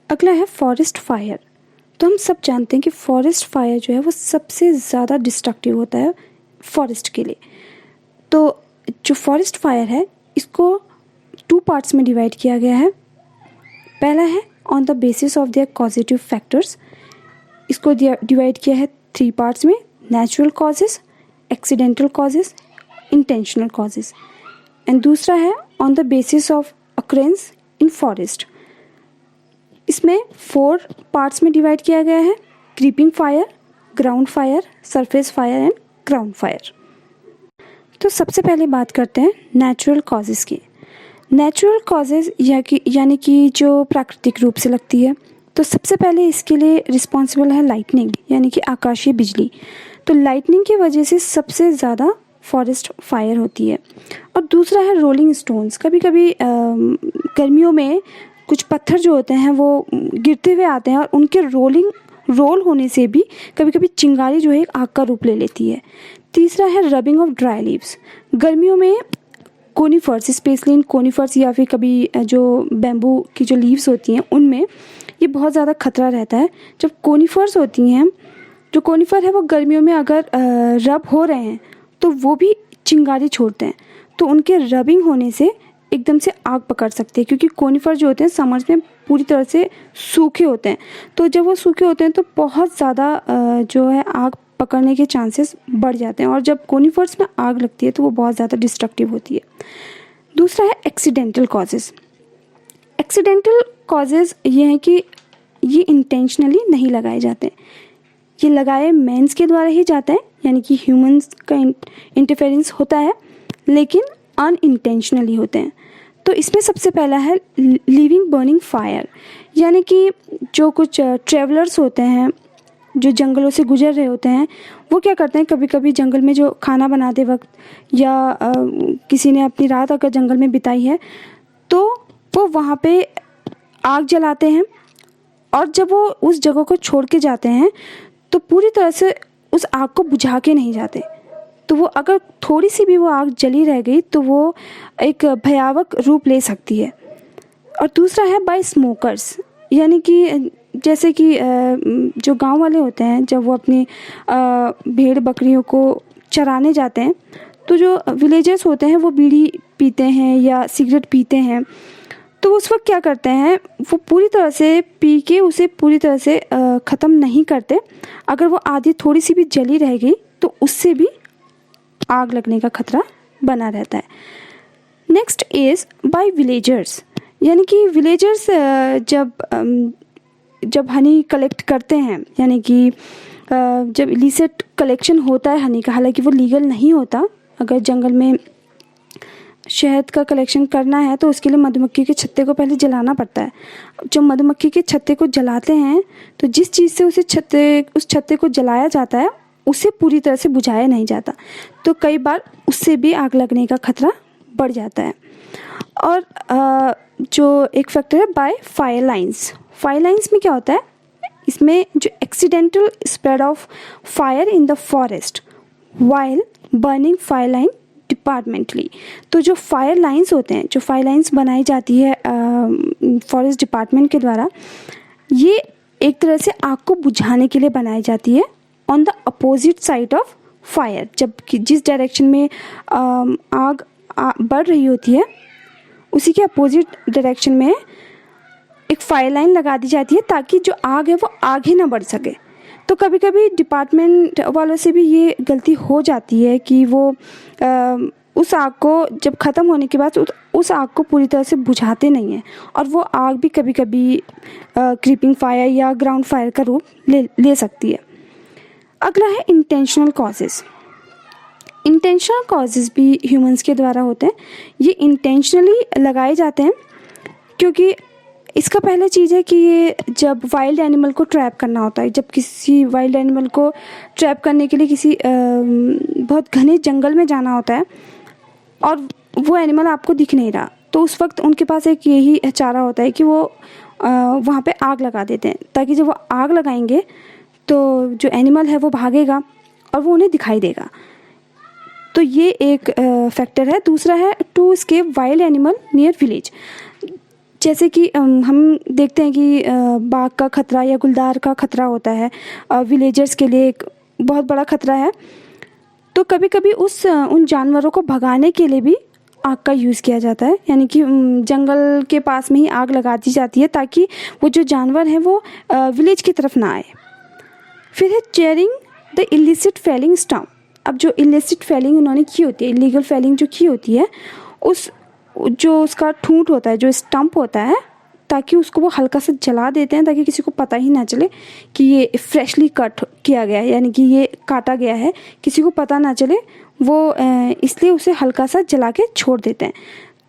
अगला है फॉरेस्ट फायर। तो हम सब जानते हैं कि फॉरेस्ट फायर जो है वो सबसे ज़्यादा डिस्ट्रक्टिव होता है फॉरेस्ट के लिए। तो जो फॉरेस्ट फायर है इसको 2 पार्ट्स में डिवाइड किया गया है। पहला है on the basis of their causative factors, इसको डिवाइड किया है 3 पार्ट्स में, natural causes, accidental causes, intentional causes. And दूसरा है on the basis of occurrences in forest, इसमें 4 पार्ट्स में डिवाइड किया गया है, creeping fire, ground fire, surface fire and ground fire. तो सबसे पहले बात करते हैं नेचुरल कॉजेज़ की। नेचुरल कॉजेज़ यानी कि जो प्राकृतिक रूप से लगती है, तो सबसे पहले इसके लिए रिस्पॉन्सिबल है लाइटनिंग यानी कि आकाशीय बिजली। तो लाइटनिंग की वजह से सबसे ज़्यादा फॉरेस्ट फायर होती है। और दूसरा है रोलिंग स्टोन्स, कभी कभी गर्मियों में कुछ पत्थर जो होते हैं वो गिरते हुए आते हैं और उनके रोल होने से भी कभी कभी चिंगारी जो है एक आग का रूप ले लेती है। तीसरा है रबिंग ऑफ ड्राई लीव्स, गर्मियों में कोनीफर्स, स्पेशली इन कोनीफर्स या फिर कभी जो बैम्बू की जो लीव्स होती हैं उनमें ये बहुत ज़्यादा खतरा रहता है। जब कोनीफर्स होती हैं, जो कोनीफर है वो गर्मियों में अगर रब हो रहे हैं तो वो भी चिंगारी छोड़ते हैं, तो उनके रबिंग होने से एकदम से आग पकड़ सकते हैं, क्योंकि कोनीफर जो होते हैं समर्स में पूरी तरह से सूखे होते हैं। तो जब वो सूखे होते हैं तो बहुत ज़्यादा जो है आग पकड़ने के चांसेस बढ़ जाते हैं, और जब कोनीफर्स में आग लगती है तो वो बहुत ज़्यादा डिस्ट्रक्टिव होती है। दूसरा है एक्सीडेंटल कॉजेज़। एक्सीडेंटल कॉजेज़ ये हैं कि ये इंटेंशनली नहीं लगाए जाते, ये लगाए मैंस के द्वारा ही जाता है, यानी कि ह्यूमंस का इंटरफेरेंस होता है, लेकिन अनइंटेंशनली होते हैं। तो इसमें सबसे पहला है लिविंग बर्निंग फायर, यानी कि जो कुछ ट्रैवलर्स होते हैं जो जंगलों से गुजर रहे होते हैं, वो क्या करते हैं, कभी कभी जंगल में जो खाना बनाते वक्त या किसी ने अपनी रात अगर जंगल में बिताई है तो वो वहाँ पे आग जलाते हैं, और जब वो उस जगह को छोड़ के जाते हैं तो पूरी तरह से उस आग को बुझा के नहीं जाते। तो वो अगर थोड़ी सी भी वो आग जली रह गई तो वो एक भयावह रूप ले सकती है। और दूसरा है बाय स्मोकर्स, यानी कि जैसे कि जो गांव वाले होते हैं जब वो अपनी भेड़ बकरियों को चराने जाते हैं, तो जो विलेजर्स होते हैं वो बीड़ी पीते हैं या सिगरेट पीते हैं, तो उस वक्त क्या करते हैं, वो पूरी तरह से पी के उसे पूरी तरह से ख़त्म नहीं करते। अगर वो आधी थोड़ी सी भी जली रह गई तो उससे भी आग लगने का खतरा बना रहता है। नेक्स्ट इज़ बाय विलेजर्स, यानी कि विलेजर्स जब हनी कलेक्ट करते हैं, यानी कि जब इलिसिट कलेक्शन होता है हनी का, हालांकि वो लीगल नहीं होता, अगर जंगल में शहद का कलेक्शन करना है तो उसके लिए मधुमक्खी के छत्ते को पहले जलाना पड़ता है। जब मधुमक्खी के छत्ते को जलाते हैं तो जिस चीज़ से उस छत्ते को जलाया जाता है उसे पूरी तरह से बुझाया नहीं जाता, तो कई बार उससे भी आग लगने का खतरा बढ़ जाता है। और जो एक फैक्टर है by fire lines, fire lines में क्या होता है, इसमें जो accidental spread of fire in the forest while burning fire line departmentally. तो जो फायर लाइन्स होते हैं, जो फायर लाइन्स बनाई जाती है फॉरेस्ट डिपार्टमेंट के द्वारा, ये एक तरह से आग को बुझाने के लिए बनाई जाती है on the opposite side of fire. जब जिस डायरेक्शन में आग बढ़ रही होती है उसी के अपोजिट डायरेक्शन में एक फायर लाइन लगा दी जाती है ताकि जो आग है वो आगे ना बढ़ सके। तो कभी कभी डिपार्टमेंट वालों से भी ये गलती हो जाती है कि वो उस आग को जब ख़त्म होने के बाद उस आग को पूरी तरह से बुझाते नहीं हैं, और वो आग भी कभी कभी क्रीपिंग फायर या ग्राउंड फायर का रूप ले सकती है। अगला है इंटेंशनल कॉजेज़। इंटेंशनल कॉजेज़ भी ह्यूमंस के द्वारा होते हैं, ये इंटेंशनली लगाए जाते हैं, क्योंकि इसका पहला चीज़ है कि ये जब वाइल्ड एनिमल को ट्रैप करना होता है, जब किसी वाइल्ड एनिमल को ट्रैप करने के लिए किसी बहुत घने जंगल में जाना होता है और वो एनिमल आपको दिख नहीं रहा, तो उस वक्त उनके पास एक यही चारा होता है कि वो वहाँ पे आग लगा देते हैं, ताकि जब वो आग लगाएंगे तो जो एनिमल है वो भागेगा और वो उन्हें दिखाई देगा। तो ये एक फैक्टर है। दूसरा है to escape wild animal near village, जैसे कि हम देखते हैं कि बाघ का खतरा या गुलदार का खतरा होता है, विलेजर्स के लिए एक बहुत बड़ा खतरा है। तो कभी कभी उन जानवरों को भगाने के लिए भी आग का यूज़ किया जाता है, यानी कि जंगल के पास में ही आग लगा दी जाती है ताकि वो जो जानवर हैं वो विलेज की तरफ ना आए। फिर है charring the illicit felling stump. अब जो इलिसिट फेलिंग उन्होंने की होती है, इलीगल फेलिंग जो की होती है, उसका ठूंठ होता है, जो स्टम्प होता है, ताकि उसको वो हल्का सा जला देते हैं ताकि किसी को पता ही ना चले कि ये फ्रेशली कट किया गया है, यानी कि ये काटा गया है, किसी को पता ना चले, वो इसलिए उसे हल्का सा जला के छोड़ देते हैं।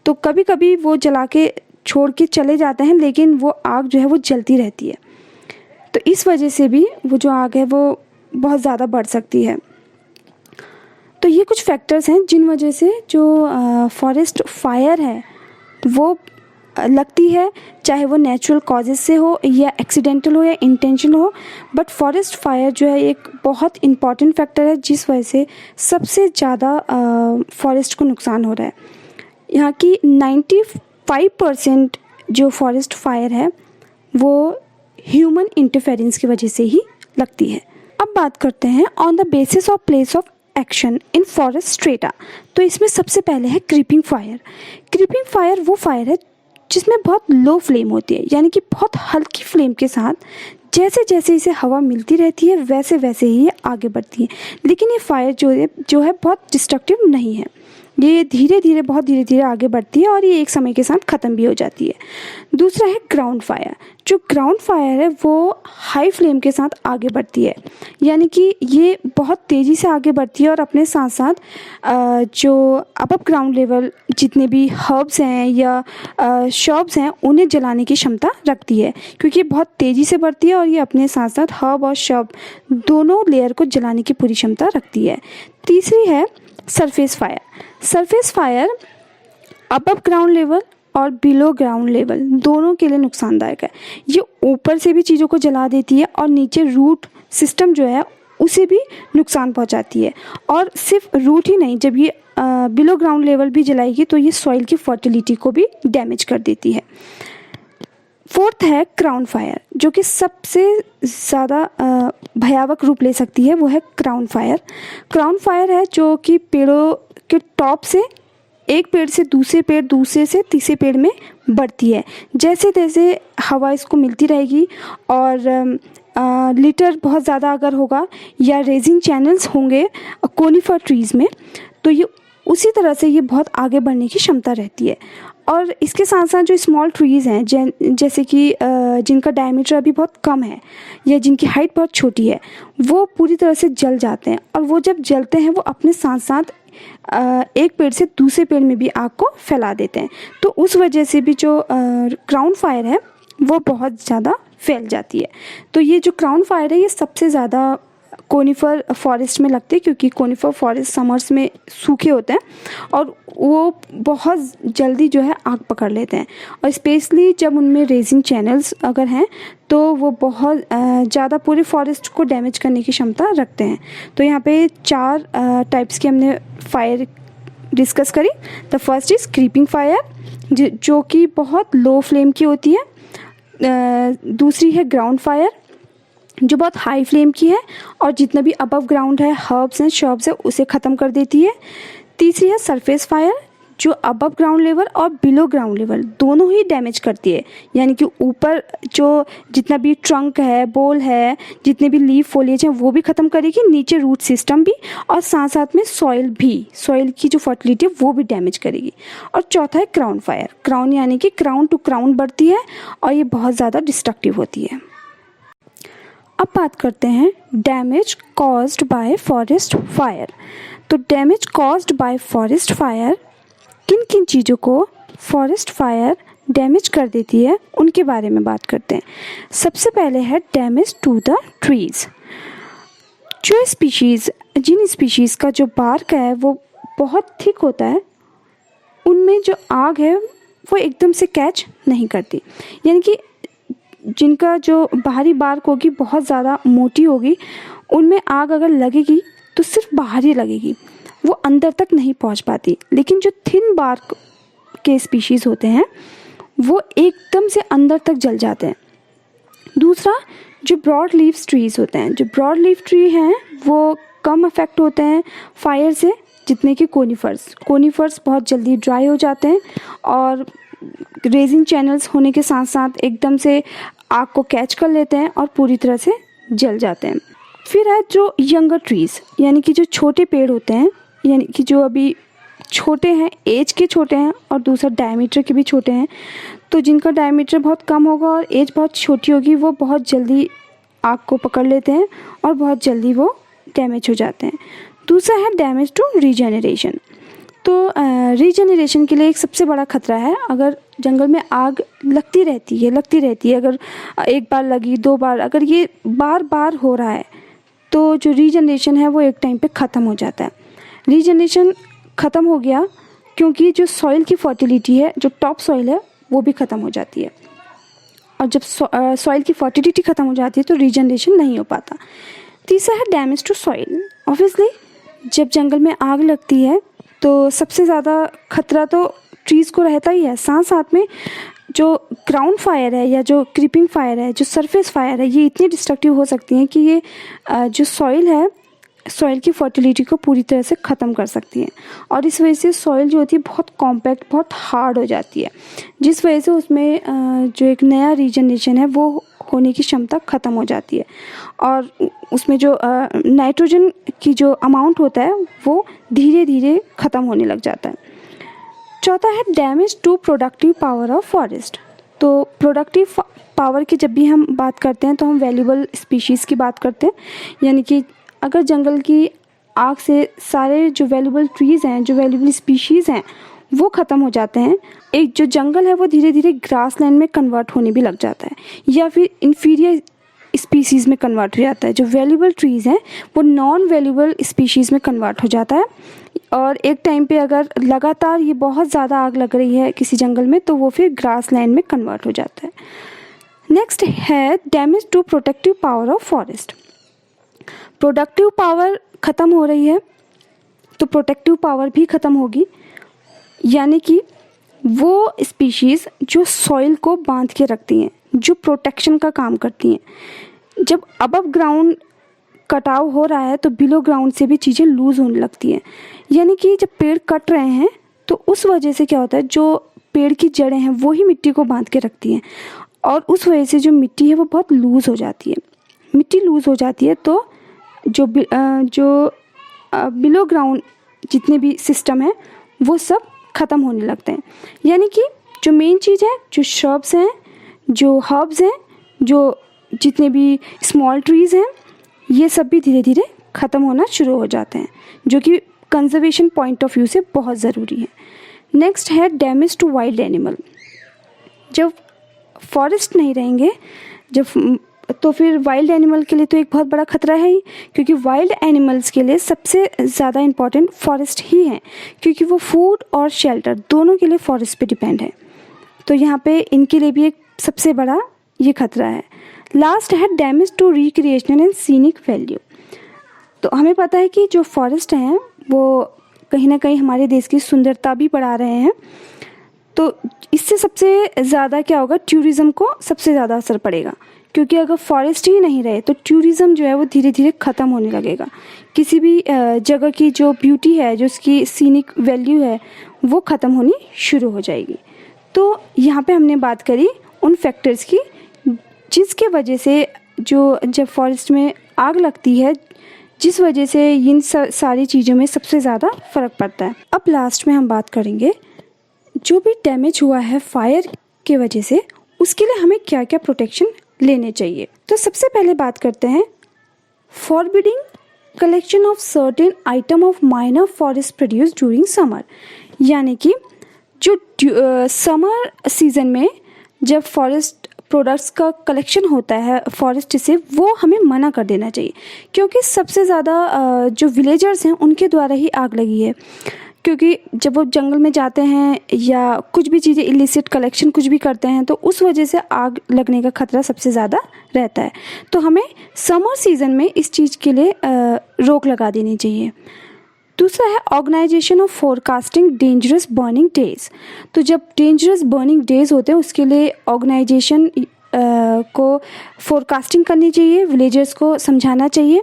तो कभी कभी वो जला के छोड़ के चले जाते हैं, लेकिन वो आग जो है वो जलती रहती है। तो इस वजह से भी वो जो आग है वो बहुत ज़्यादा बढ़ सकती है। तो ये कुछ फैक्टर्स हैं जिन वजह से जो फॉरेस्ट फायर है वो लगती है, चाहे वो नेचुरल कॉजेज़ से हो या एक्सीडेंटल हो या इंटेंशनल हो। बट फॉरेस्ट फायर जो है एक बहुत इम्पॉर्टेंट फैक्टर है जिस वजह से सबसे ज़्यादा फॉरेस्ट को नुकसान हो रहा है। यहाँ की 95% जो फॉरेस्ट फायर है वो ह्यूमन इंटरफेरेंस की वजह से ही लगती है। अब बात करते हैं on the basis of place of action in forest strata. तो इसमें सबसे पहले है क्रीपिंग फायर। क्रीपिंग फायर वो फायर है जिसमें बहुत लो फ्लेम होती है, यानी कि बहुत हल्की फ्लेम के साथ जैसे जैसे इसे हवा मिलती रहती है वैसे वैसे ही ये आगे बढ़ती है। लेकिन ये फायर जो है बहुत डिस्ट्रक्टिव नहीं है, ये बहुत धीरे धीरे आगे बढ़ती है और ये एक समय के साथ ख़त्म भी हो जाती है। दूसरा है ग्राउंड फायर। जो ग्राउंड फायर है वो हाई फ्लेम के साथ आगे बढ़ती है, यानी कि ये बहुत तेज़ी से आगे बढ़ती है और अपने साथ साथ जो अबव ग्राउंड लेवल जितने भी हर्ब्स हैं या शर्ब्स हैं उन्हें जलाने की क्षमता रखती है, क्योंकि ये बहुत तेज़ी से बढ़ती है और ये अपने साथ साथ हर्ब और शर्ब दोनों लेयर को जलाने की पूरी क्षमता रखती है। तीसरी है surface fire. Surface fire above ground level और बिलो ग्राउंड लेवल दोनों के लिए नुकसानदायक है। ये ऊपर से भी चीज़ों को जला देती है और नीचे रूट सिस्टम जो है उसे भी नुकसान पहुंचाती है। और सिर्फ रूट ही नहीं, जब ये बिलो ग्राउंड लेवल भी जलाएगी तो ये सॉइल की फर्टिलिटी को भी डैमेज कर देती है। फोर्थ है क्राउन फायर, जो कि सबसे ज़्यादा भयावह रूप ले सकती है, वो है क्राउन फायर। क्राउन फायर है जो कि पेड़ों के टॉप से एक पेड़ से दूसरे पेड़, दूसरे से तीसरे पेड़ में बढ़ती है। जैसे जैसे हवा इसको मिलती रहेगी और लिटर बहुत ज़्यादा अगर होगा या रेजिंग चैनल्स होंगे कोनिफर ट्रीज़ में, तो ये उसी तरह से ये बहुत आगे बढ़ने की क्षमता रहती है। और इसके साथ साथ जो स्मॉल ट्रीज़ हैं जैसे कि जिनका डायमीटर अभी बहुत कम है या जिनकी हाइट बहुत छोटी है, वो पूरी तरह से जल जाते हैं। और वो जब जलते हैं वो अपने साथ साथ एक पेड़ से दूसरे पेड़ में भी आग को फैला देते हैं। तो उस वजह से भी जो क्राउन फायर है वो बहुत ज़्यादा फैल जाती है। तो ये जो क्राउन फायर है ये सबसे ज़्यादा कोनिफर फॉरेस्ट में लगते हैं, क्योंकि कोनिफर फॉरेस्ट समर्स में सूखे होते हैं और वो बहुत जल्दी जो है आग पकड़ लेते हैं। और स्पेशली जब उनमें रेजिंग चैनल्स अगर हैं तो वो बहुत ज़्यादा पूरे फॉरेस्ट को डैमेज करने की क्षमता रखते हैं। तो यहाँ पे 4 टाइप्स की हमने फायर डिस्कस करी। The first is creeping fire जो कि बहुत लो फ्लेम की होती है। दूसरी है ग्राउंड फायर जो बहुत हाई फ्लेम की है और जितना भी अबव ग्राउंड है, हर्ब्स हैं, शर्ब्स है, उसे ख़त्म कर देती है। तीसरी है सरफेस फायर जो अबव ग्राउंड लेवल और बिलो ग्राउंड लेवल दोनों ही डैमेज करती है, यानी कि ऊपर जो जितना भी ट्रंक है, बोल है, जितने भी लीफ फोलिएज हैं वो भी ख़त्म करेगी, नीचे रूट सिस्टम भी, और साथ साथ में सॉइल की जो फर्टिलिटी है वो भी डैमेज करेगी। और चौथा है क्राउन फायर। क्राउन यानी कि क्राउन टू क्राउन बढ़ती है और ये बहुत ज़्यादा डिस्ट्रक्टिव होती है। अब बात करते हैं damage caused by forest fire. तो damage caused by forest fire किन किन चीज़ों को फॉरेस्ट फायर डैमेज कर देती है उनके बारे में बात करते हैं। सबसे पहले है डैमेज टू द ट्रीज़। जिन स्पीशीज़ का जो बार्क है वो बहुत थिक होता है, उनमें जो आग है वो एकदम से कैच नहीं करती, यानी कि जिनका जो बाहरी बार्क होगी बहुत ज़्यादा मोटी होगी, उनमें आग अगर लगेगी तो सिर्फ बाहर ही लगेगी, वो अंदर तक नहीं पहुंच पाती। लेकिन जो थिन बार्क के स्पीशीज़ होते हैं वो एकदम से अंदर तक जल जाते हैं। दूसरा जो ब्रॉड लीफ ट्रीज़ होते हैं, जो ब्रॉड लीफ ट्री हैं वो कम अफेक्ट होते हैं फायर से जितने कि कोनीफर्स बहुत जल्दी ड्राई हो जाते हैं और रेजिन चैनल्स होने के साथ साथ एकदम से आग को कैच कर लेते हैं और पूरी तरह से जल जाते हैं। फिर है जो यंगर ट्रीज़, यानी कि जो छोटे पेड़ होते हैं, यानी कि जो अभी छोटे हैं, एज के छोटे हैं और दूसरा डायमीटर के भी छोटे हैं, तो जिनका डायमीटर बहुत कम होगा और एज बहुत छोटी होगी वो बहुत जल्दी आग को पकड़ लेते हैं और बहुत जल्दी वो डैमेज हो जाते हैं। दूसरा है डैमेज टू रीजेनरेशन। तो रीजेनरेशन के लिए एक सबसे बड़ा खतरा है, अगर जंगल में आग लगती रहती है, अगर एक बार लगी, 2 बार, अगर ये बार बार हो रहा है तो जो रीजनरेशन है वो एक टाइम पे ख़त्म हो जाता है। रीजनरेशन ख़त्म हो गया क्योंकि जो सॉइल की फर्टिलिटी है, जो टॉप सॉइल है, वो भी ख़त्म हो जाती है और जब सॉइल की फर्टिलिटी ख़त्म हो जाती है तो रीजनरेशन नहीं हो पाता। तीसरा है डैमेज टू सॉइल। ऑब्वियसली जब जंगल में आग लगती है तो सबसे ज़्यादा खतरा तो ट्रीज़ को रहता ही है, साथ साथ में जो ग्राउंड फायर है या जो क्रीपिंग फायर है, जो सरफेस फायर है, ये इतनी डिस्ट्रक्टिव हो सकती हैं कि ये जो सॉइल है, सॉइल की फर्टिलिटी को पूरी तरह से ख़त्म कर सकती हैं और इस वजह से सॉइल जो होती है बहुत कॉम्पैक्ट, बहुत हार्ड हो जाती है, जिस वजह से उसमें जो एक नया रीजनरेशन है वो होने की क्षमता ख़त्म हो जाती है और उसमें जो नाइट्रोजन की जो अमाउंट होता है वो धीरे धीरे ख़त्म होने लग जाता है। चौथा है damage to productive power of forest. तो प्रोडक्टिव पावर की जब भी हम बात करते हैं तो हम वैल्यूबल स्पीशीज़ की बात करते हैं, यानी कि अगर जंगल की आग से सारे जो वैल्यूबल ट्रीज़ हैं, जो वैल्यूबल स्पीशीज़ हैं, वो ख़त्म हो जाते हैं। एक जो जंगल है वो धीरे धीरे ग्रासलैंड में कन्वर्ट होने भी लग जाता है या फिर इन्फीरियर स्पीशीज़ में कन्वर्ट हो जाता है। जो वैल्यूबल ट्रीज़ हैं वो नॉन वैल्यूबल स्पीशीज़ में कन्वर्ट हो जाता है और एक टाइम पे अगर लगातार ये बहुत ज़्यादा आग लग रही है किसी जंगल में तो वो फिर ग्रासलैंड में कन्वर्ट हो जाता है। नेक्स्ट है damage to protective power of forest. Productive power ख़त्म हो रही है तो प्रोटेक्टिव पावर भी ख़त्म होगी, यानी कि वो स्पीशीज़ जो सॉइल को बांध के रखती हैं, जो प्रोटेक्शन का काम करती हैं। जब अबव ग्राउंड कटाव हो रहा है तो बिलो ग्राउंड से भी चीज़ें लूज़ होने लगती हैं, यानी कि जब पेड़ कट रहे हैं तो उस वजह से क्या होता है, जो पेड़ की जड़ें हैं वो ही मिट्टी को बांध के रखती हैं और उस वजह से जो मिट्टी है वो बहुत लूज़ हो जाती है। मिट्टी लूज़ हो जाती है तो जो बिलो ग्राउंड जितने भी सिस्टम है वो सब ख़त्म होने लगते हैं, यानी कि जो मेन चीज़ है, जो श्रब्स हैं, जो हर्ब्स हैं, जो जितने भी स्मॉल ट्रीज़ हैं, ये सब भी धीरे धीरे ख़त्म होना शुरू हो जाते हैं, जो कि कंजर्वेशन पॉइंट ऑफ व्यू से बहुत ज़रूरी है। नेक्स्ट है डैमेज टू वाइल्ड एनिमल। जब फॉरेस्ट नहीं रहेंगे तो फिर वाइल्ड एनिमल के लिए तो एक बहुत बड़ा खतरा है ही, क्योंकि वाइल्ड एनिमल्स के लिए सबसे ज़्यादा इम्पॉर्टेंट फॉरेस्ट ही है, क्योंकि वो फूड और शेल्टर दोनों के लिए फॉरेस्ट पे डिपेंड है। तो यहाँ पे इनके लिए भी एक सबसे बड़ा ये खतरा है। लास्ट है damage to recreational and scenic value. तो हमें पता है कि जो फॉरेस्ट हैं वो कहीं ना कहीं हमारे देश की सुंदरता भी बढ़ा रहे हैं, तो इससे सबसे ज़्यादा क्या होगा, टूरिज़्म को सबसे ज़्यादा असर पड़ेगा, क्योंकि अगर फॉरेस्ट ही नहीं रहे तो टूरिज़्म जो है वो धीरे धीरे ख़त्म होने लगेगा। किसी भी जगह की जो ब्यूटी है, जो उसकी सीनिक वैल्यू है, वो ख़त्म होनी शुरू हो जाएगी। तो यहाँ पे हमने बात करी उन फैक्टर्स की जिसके वजह से जब फॉरेस्ट में आग लगती है, जिस वजह से इन सारी चीज़ों में सबसे ज़्यादा फ़र्क पड़ता है। अब लास्ट में हम बात करेंगे जो भी डैमेज हुआ है फायर के वजह से, उसके लिए हमें क्या क्या प्रोटेक्शन लेने चाहिए। तो सबसे पहले बात करते हैं forbidding collection of certain item of minor forest produce during summer, यानी कि जो समर सीजन में जब फॉरेस्ट प्रोडक्ट्स का कलेक्शन होता है फॉरेस्ट से, वो हमें मना कर देना चाहिए, क्योंकि सबसे ज़्यादा जो विलेजर्स हैं उनके द्वारा ही आग लगी है। क्योंकि जब वो जंगल में जाते हैं या कुछ भी चीज़ें इलिसिट कलेक्शन कुछ भी करते हैं तो उस वजह से आग लगने का खतरा सबसे ज़्यादा रहता है। तो हमें समर सीज़न में इस चीज़ के लिए रोक लगा देनी चाहिए। दूसरा है organisation of forecasting dangerous burning days. तो जब डेंजरस बर्निंग डेज होते हैं उसके लिए ऑर्गेनाइजेशन को फोरकास्टिंग करनी चाहिए, विलेजर्स को समझाना चाहिए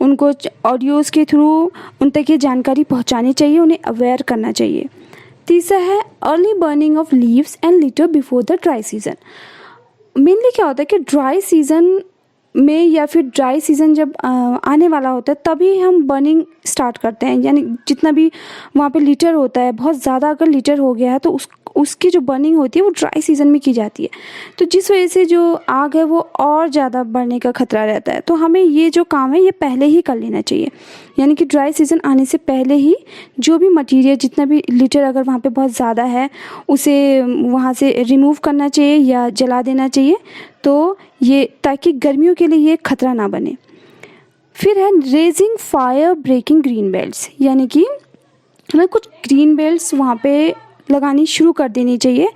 उनको ऑडियोज़ के थ्रू उन तक ये जानकारी पहुंचानी चाहिए, उन्हें अवेयर करना चाहिए। तीसरा है early burning of leaves and litter before the dry season. Mainly क्या होता है कि ड्राई सीज़न में या फिर ड्राई सीज़न जब आने वाला होता है तभी हम बर्निंग स्टार्ट करते हैं, यानी जितना भी वहाँ पे लीटर होता है, बहुत ज़्यादा अगर लीटर हो गया है तो उसकी जो बर्निंग होती है वो ड्राई सीज़न में की जाती है, तो जिस वजह से जो आग है वो और ज़्यादा बढ़ने का खतरा रहता है। तो हमें ये जो काम है ये पहले ही कर लेना चाहिए, यानी कि ड्राई सीज़न आने से पहले ही जो भी मटीरियल, जितना भी लीटर अगर वहाँ पे बहुत ज़्यादा है उसे वहाँ से रिमूव करना चाहिए या जला देना चाहिए, तो ये ताकि गर्मियों के लिए ये खतरा ना बने। फिर है raising fire breaking green belts, यानी कि हमें कुछ ग्रीन बेल्ट्स वहाँ पे लगानी शुरू कर देनी चाहिए,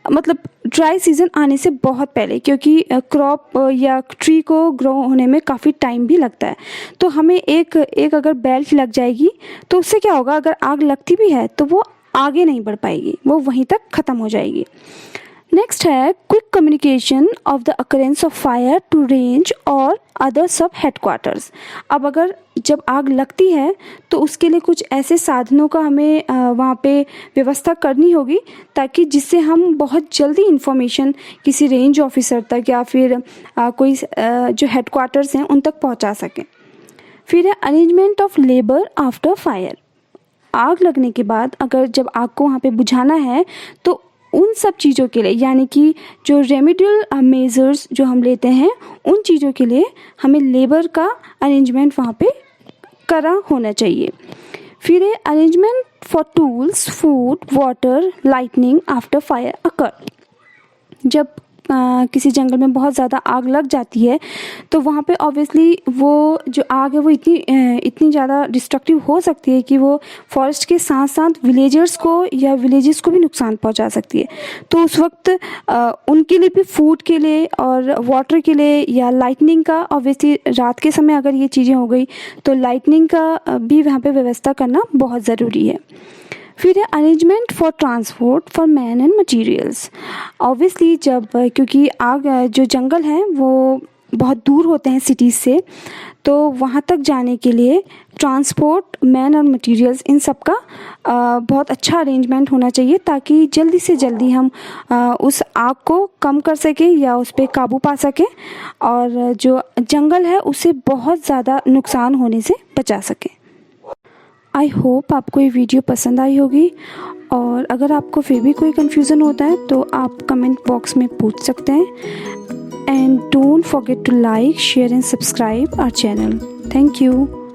मतलब ड्राई सीज़न आने से बहुत पहले, क्योंकि क्रॉप या ट्री को ग्रो होने में काफ़ी टाइम भी लगता है। तो हमें एक अगर बेल्ट लग जाएगी तो उससे क्या होगा, अगर आग लगती भी है तो वो आगे नहीं बढ़ पाएगी, वो वहीं तक ख़त्म हो जाएगी। नेक्स्ट है quick communication of the occurrence of fire to range और अदर सब हेडक्वार्टर्स। अब अगर जब आग लगती है तो उसके लिए कुछ ऐसे साधनों का हमें वहाँ पे व्यवस्था करनी होगी, ताकि जिससे हम बहुत जल्दी इन्फॉर्मेशन किसी रेंज ऑफिसर तक या फिर कोई जो हेडक्वार्टर्स हैं उन तक पहुँचा सकें। फिर है arrangement of labour after fire. आग लगने के बाद अगर जब आग को वहाँ पे बुझाना है तो उन सब चीज़ों के लिए, यानी कि जो रेमेडियल मेजर्स जो हम लेते हैं उन चीज़ों के लिए हमें लेबर का अरेंजमेंट वहाँ पे करा होना चाहिए। फिर है arrangement for tools, food, water, lightning after fire occur. जब किसी जंगल में बहुत ज़्यादा आग लग जाती है तो वहाँ पे ऑब्वियसली वो जो आग है वो इतनी ज़्यादा डिस्ट्रक्टिव हो सकती है कि वो फॉरेस्ट के साथ साथ विलेजर्स को या विलेजेस को भी नुकसान पहुँचा सकती है। तो उस वक्त उनके लिए भी फूड के लिए और वाटर के लिए या लाइटनिंग का, ऑब्वियसली रात के समय अगर ये चीज़ें हो गई तो लाइटनिंग का भी वहाँ पे व्यवस्था करना बहुत ज़रूरी है। फिर है arrangement for transport for man and materials. Obviously जब क्योंकि आग जो जंगल हैं वो बहुत दूर होते हैं सिटीज़ से, तो वहाँ तक जाने के लिए ट्रांसपोर्ट, मैन और मटेरियल्स, इन सब का बहुत अच्छा अरेंजमेंट होना चाहिए, ताकि जल्दी से जल्दी हम उस आग को कम कर सकें या उस पर काबू पा सकें और जो जंगल है उसे बहुत ज़्यादा नुकसान होने से बचा सकें। आई होप आपको ये वीडियो पसंद आई होगी, और अगर आपको फिर भी कोई कन्फ्यूज़न होता है तो आप कमेंट बॉक्स में पूछ सकते हैं। And don't forget to like, share and subscribe our channel. Thank you.